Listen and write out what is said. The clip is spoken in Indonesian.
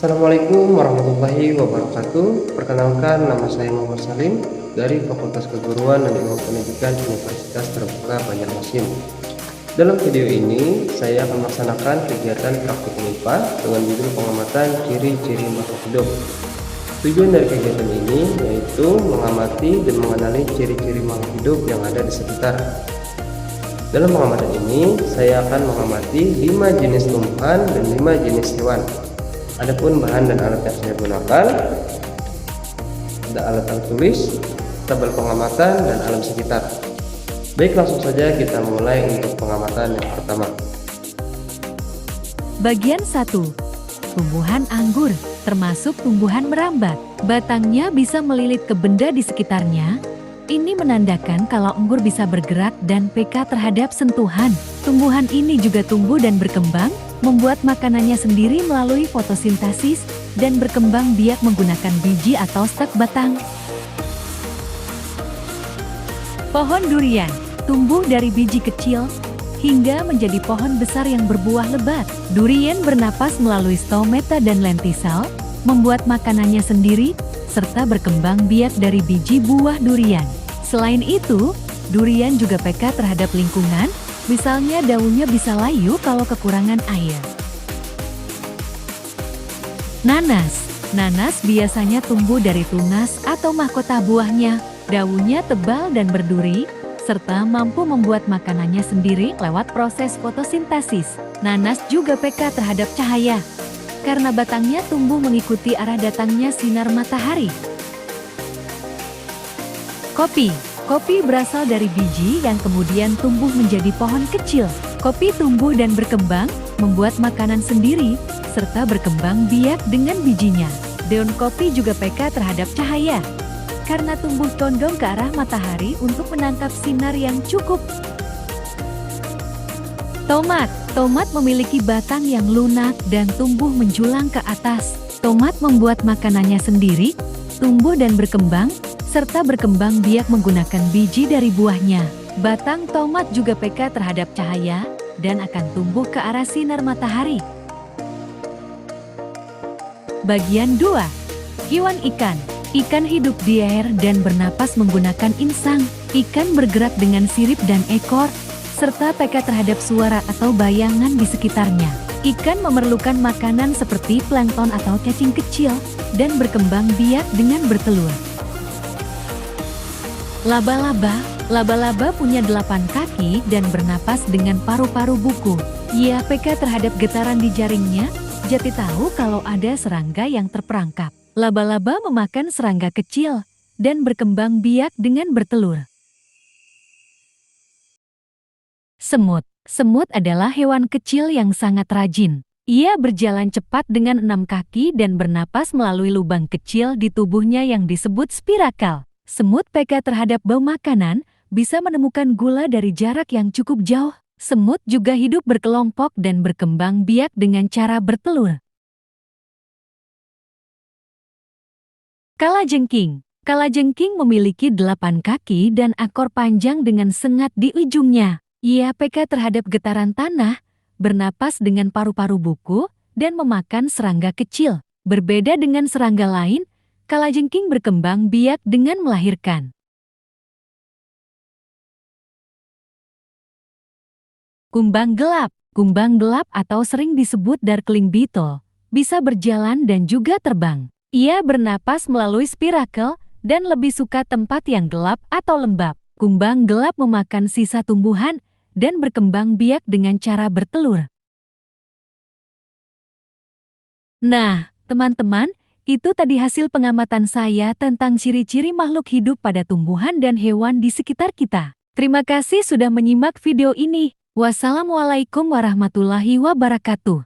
Assalamualaikum warahmatullahi wabarakatuh. Perkenalkan, nama saya Muhammad Salim dari Fakultas Keguruan dan Ilmu Pendidikan Universitas Terbuka Banjarmasin. Dalam video ini, saya akan melaksanakan kegiatan praktik MIPA dengan judul pengamatan ciri-ciri makhluk hidup. Tujuan dari kegiatan ini yaitu mengamati dan mengenali ciri-ciri makhluk hidup yang ada di sekitar. Dalam pengamatan ini, saya akan mengamati 5 jenis tumbuhan dan 5 jenis hewan. Adapun bahan dan alat yang saya gunakan, ada alat tulis, tabel pengamatan, dan alam sekitar. Baik, langsung saja kita mulai untuk pengamatan yang pertama. Bagian 1. Tumbuhan anggur, termasuk tumbuhan merambat. Batangnya bisa melilit ke benda di sekitarnya. Ini menandakan kalau anggur bisa bergerak dan peka terhadap sentuhan. Tumbuhan ini juga tumbuh dan berkembang, membuat makanannya sendiri melalui fotosintesis, dan berkembang biak menggunakan biji atau stek batang. Pohon durian, tumbuh dari biji kecil, hingga menjadi pohon besar yang berbuah lebat. Durian bernapas melalui stomata dan lentisel, membuat makanannya sendiri, serta berkembang biak dari biji buah durian. Selain itu, durian juga peka terhadap lingkungan, misalnya daunnya bisa layu kalau kekurangan air. Nanas. Nanas biasanya tumbuh dari tunas atau mahkota buahnya. Daunnya tebal dan berduri, serta mampu membuat makanannya sendiri lewat proses fotosintesis. Nanas juga peka terhadap cahaya, karena batangnya tumbuh mengikuti arah datangnya sinar matahari. Kopi. Kopi berasal dari biji yang kemudian tumbuh menjadi pohon kecil. Kopi tumbuh dan berkembang, membuat makanan sendiri, serta berkembang biak dengan bijinya. Daun kopi juga peka terhadap cahaya, karena tumbuh condong ke arah matahari untuk menangkap sinar yang cukup. Tomat. Tomat memiliki batang yang lunak dan tumbuh menjulang ke atas. Tomat membuat makanannya sendiri, tumbuh dan berkembang, serta berkembang biak menggunakan biji dari buahnya. Batang tomat juga peka terhadap cahaya dan akan tumbuh ke arah sinar matahari. Bagian 2. Hewan ikan. Ikan hidup di air dan bernapas menggunakan insang. Ikan bergerak dengan sirip dan ekor, serta peka terhadap suara atau bayangan di sekitarnya. Ikan memerlukan makanan seperti plankton atau cacing kecil, dan berkembang biak dengan bertelur. Laba-laba. Laba-laba punya 8 kaki dan bernapas dengan paru-paru buku. Ia peka terhadap getaran di jaringnya, jadi tahu kalau ada serangga yang terperangkap. Laba-laba memakan serangga kecil dan berkembang biak dengan bertelur. Semut. Semut adalah hewan kecil yang sangat rajin. Ia berjalan cepat dengan 6 kaki dan bernapas melalui lubang kecil di tubuhnya yang disebut spirakal. Semut peka terhadap bau makanan, bisa menemukan gula dari jarak yang cukup jauh. Semut juga hidup berkelompok dan berkembang biak dengan cara bertelur. Kalajengking. Kalajengking memiliki 8 kaki dan ekor panjang dengan sengat di ujungnya. Ia peka terhadap getaran tanah, bernapas dengan paru-paru buku, dan memakan serangga kecil. Berbeda dengan serangga lain, kalajengking berkembang biak dengan melahirkan. Kumbang gelap. Kumbang gelap atau sering disebut darkling beetle, bisa berjalan dan juga terbang. Ia bernapas melalui spirakel dan lebih suka tempat yang gelap atau lembab. Kumbang gelap memakan sisa tumbuhan dan berkembang biak dengan cara bertelur. Nah, teman-teman, itu tadi hasil pengamatan saya tentang ciri-ciri makhluk hidup pada tumbuhan dan hewan di sekitar kita. Terima kasih sudah menyimak video ini. Wassalamualaikum warahmatullahi wabarakatuh.